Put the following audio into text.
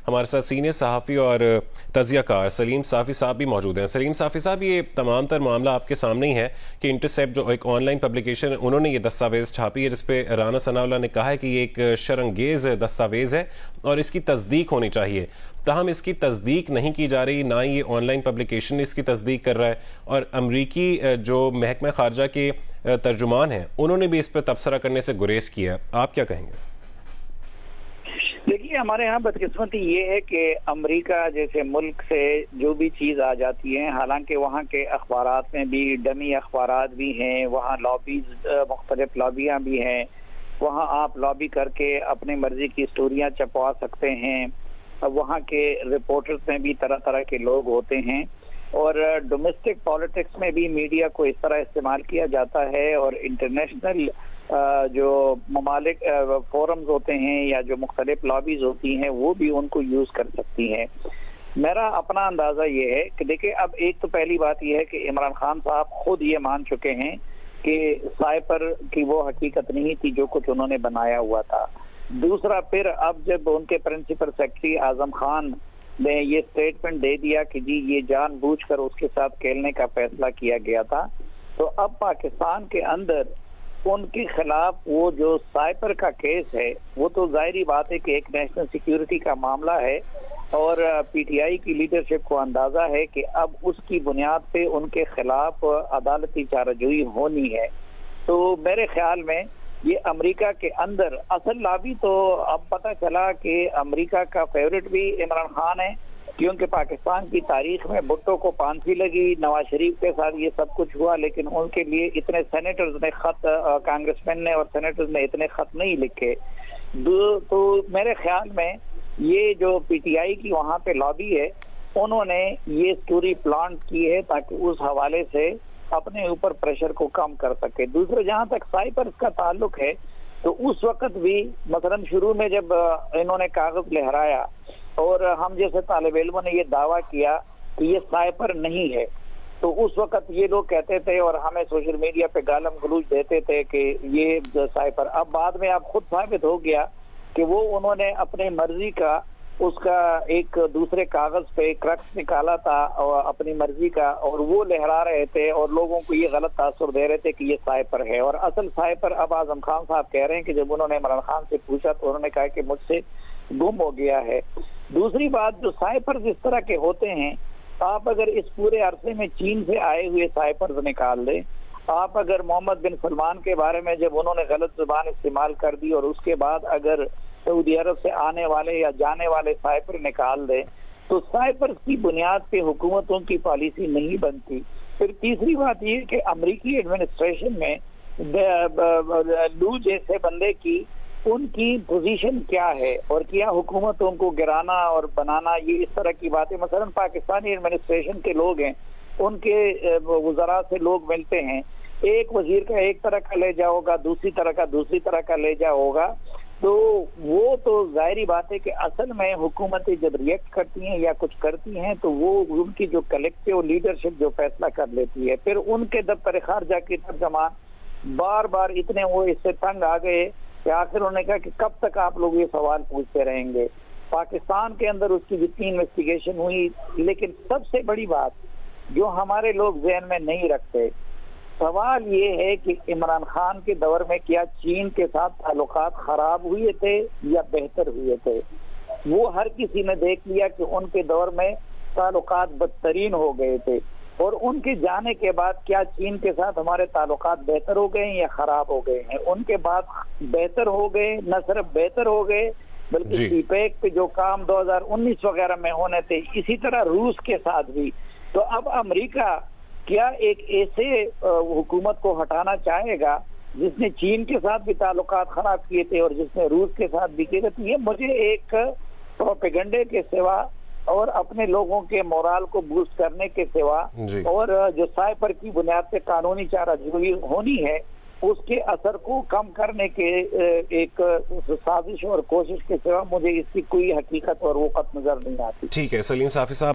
हमारे साथ सीनियर सहाफ़ी और तज़ियाकार सलीम साफ़ी साहब भी मौजूद हैं। सलीम साफ़ी साहब, ये तमाम तर मामला आपके सामने ही है कि इंटरसेप्ट जो एक ऑनलाइन पब्लिकेशन है, उन्होंने ये दस्तावेज़ छापी है जिसपे राना सनाउल्लाह ने कहा है कि ये एक शरंगेज़ दस्तावेज़ है और इसकी तस्दीक होनी चाहिए। ताहम इसकी तस्दीक नहीं की जा रही, ना ही ये ऑनलाइन पब्लिकेशन इसकी तस्दीक कर रहा है, और अमरीकी जो महकमा खारजा के तर्जुमान हैं उन्होंने भी इस पर तबसरा करने से गुरेज किया। आप क्या कहेंगे? देखिए, हमारे यहाँ बदकिस्मती ये है कि अमेरिका जैसे मुल्क से जो भी चीज़ आ जाती है, हालांकि वहाँ के अखबारात में भी डमी अखबारात भी हैं, वहाँ लॉबीज मुख्तलिफ लॉबियाँ भी हैं, वहाँ आप लॉबी करके अपनी मर्जी की स्टोरियाँ छपवा सकते हैं। वहाँ के रिपोर्टर्स में भी तरह तरह के लोग होते हैं, और डोमेस्टिक पॉलिटिक्स में भी मीडिया को इस तरह इस्तेमाल किया जाता है, और इंटरनेशनल जो ममालिक फोरम्स होते हैं या जो मुख्तलिफ लॉबीज होती हैं वो भी उनको यूज़ कर सकती हैं। मेरा अपना अंदाज़ा ये है कि देखिए, अब एक तो पहली बात ये है कि इमरान खान साहब खुद ये मान चुके हैं कि साइपर की वो हकीकत नहीं थी जो कुछ उन्होंने बनाया हुआ था। दूसरा, फिर अब जब उनके प्रिंसिपल सेक्रेटरी आजम खान ने ये स्टेटमेंट दे दिया कि जी ये जानबूझकर उसके साथ खेलने का फैसला किया गया था, तो अब पाकिस्तान के अंदर उनके खिलाफ वो जो साइपर का केस है वो तो जाहिर बात है कि एक नेशनल सिक्योरिटी का मामला है, और पीटीआई की लीडरशिप को अंदाजा है कि अब उसकी बुनियाद पे उनके खिलाफ अदालती चाराजोई होनी है। तो मेरे ख्याल में ये अमेरिका के अंदर असल लाभी, तो अब पता चला कि अमेरिका का फेवरेट भी इमरान खान है, क्योंकि पाकिस्तान की तारीख में भुट्टो को फांसी लगी, नवाज शरीफ के साथ ये सब कुछ हुआ, लेकिन उनके लिए इतने सेनेटर्स ने खत, कांग्रेसमैन ने और सेनेटर्स ने इतने खत नहीं लिखे। तो मेरे ख्याल में ये जो पीटीआई की वहाँ पे लॉबी है, उन्होंने ये स्टोरी प्लांट की है ताकि उस हवाले से अपने ऊपर प्रेशर को कम कर सके। दूसरे, जहाँ तक साइपर का ताल्लुक है, तो उस वक्त भी मसलन शुरू में जब इन्होंने कागज लहराया और हम जैसे तालिब इल्मों ने ये दावा किया कि ये साइपर नहीं है, तो उस वक्त ये लोग कहते थे और हमें सोशल मीडिया पे गालम गलूज देते थे कि ये साइपर। अब बाद में अब खुद साबित हो गया कि वो उन्होंने अपनी मर्जी का उसका एक दूसरे कागज पे क्रक्स निकाला था और अपनी मर्जी का, और वो लहरा रहे थे और लोगों को ये गलत तासुर दे रहे थे कि ये साइपर है। और असल साइपर अब आजम खान साहब कह रहे हैं कि जब उन्होंने इमरान खान से पूछा तो उन्होंने कहा कि मुझसे गुम हो गया है। दूसरी बात, जो साइपर जिस तरह के होते हैं, आप अगर इस पूरे अरसे में चीन से आए हुए साइपर निकाल दें, आप अगर मोहम्मद बिन सलमान के बारे में जब उन्होंने गलत जुबान इस्तेमाल कर दी और उसके बाद अगर सऊदी अरब से आने वाले या जाने वाले साइपर निकाल दें, तो साइपर की बुनियाद पे हुकूमतों की पॉलिसी नहीं बनती। फिर तीसरी बात ये कि अमेरिकी एडमिनिस्ट्रेशन में लू जैसे बंदे की उनकी पोजीशन क्या है और क्या हुकूमतों को गिराना और बनाना, ये इस तरह की बातें। मसलन पाकिस्तानी एडमिनिस्ट्रेशन के लोग हैं, उनके वज़रा से लोग मिलते हैं, एक वजीर का एक तरह का ले जाओगा, दूसरी तरह का दूसरी तरह का ले जाओगा, तो वो तो जाहिर बात है कि असल में हुकूमतें जब रिएक्ट करती हैं या कुछ करती हैं तो वो उनकी जो कलेक्टिव लीडरशिप जो फैसला कर लेती है। फिर उनके दफ्तर खारजा की तर्जमान बार बार इतने वो इससे तंग आ गए कि आखिर उन्होंने कहा कि कब तक आप लोग ये सवाल पूछते रहेंगे। पाकिस्तान के अंदर उसकी जितनी इन्वेस्टिगेशन हुई, लेकिन सबसे बड़ी बात जो हमारे लोग जहन में नहीं रखते, सवाल ये है कि इमरान खान के दौर में क्या चीन के साथ ताल्लुकात खराब हुए थे या बेहतर हुए थे। वो हर किसी ने देख लिया कि उनके दौर में ताल्लुकात बदतरीन हो गए थे, और उनके जाने के बाद क्या चीन के साथ हमारे ताल्लुकात बेहतर हो गए या खराब हो गए हैं। उनके बाद बेहतर हो गए, न सिर्फ बेहतर हो गए बल्कि सीपेक पे जो काम 2019 वगैरह में होने थे, इसी तरह रूस के साथ भी। तो अब अमेरिका क्या एक ऐसे हुकूमत को हटाना चाहेगा जिसने चीन के साथ भी ताल्लुकात खराब किए थे और जिसने रूस के साथ भी किए थे? तो ये मुझे एक प्रोपेगेंडे के सिवा और अपने लोगों के मोराल को बूस्ट करने के सिवा और जो साइपर की बुनियाद पे कानूनी चाराजोई होनी है उसके असर को कम करने के एक साजिश और कोशिश के सिवा मुझे इसकी कोई हकीकत और वक़्त नजर नहीं आती। ठीक है सलीम साफ़ी साहब।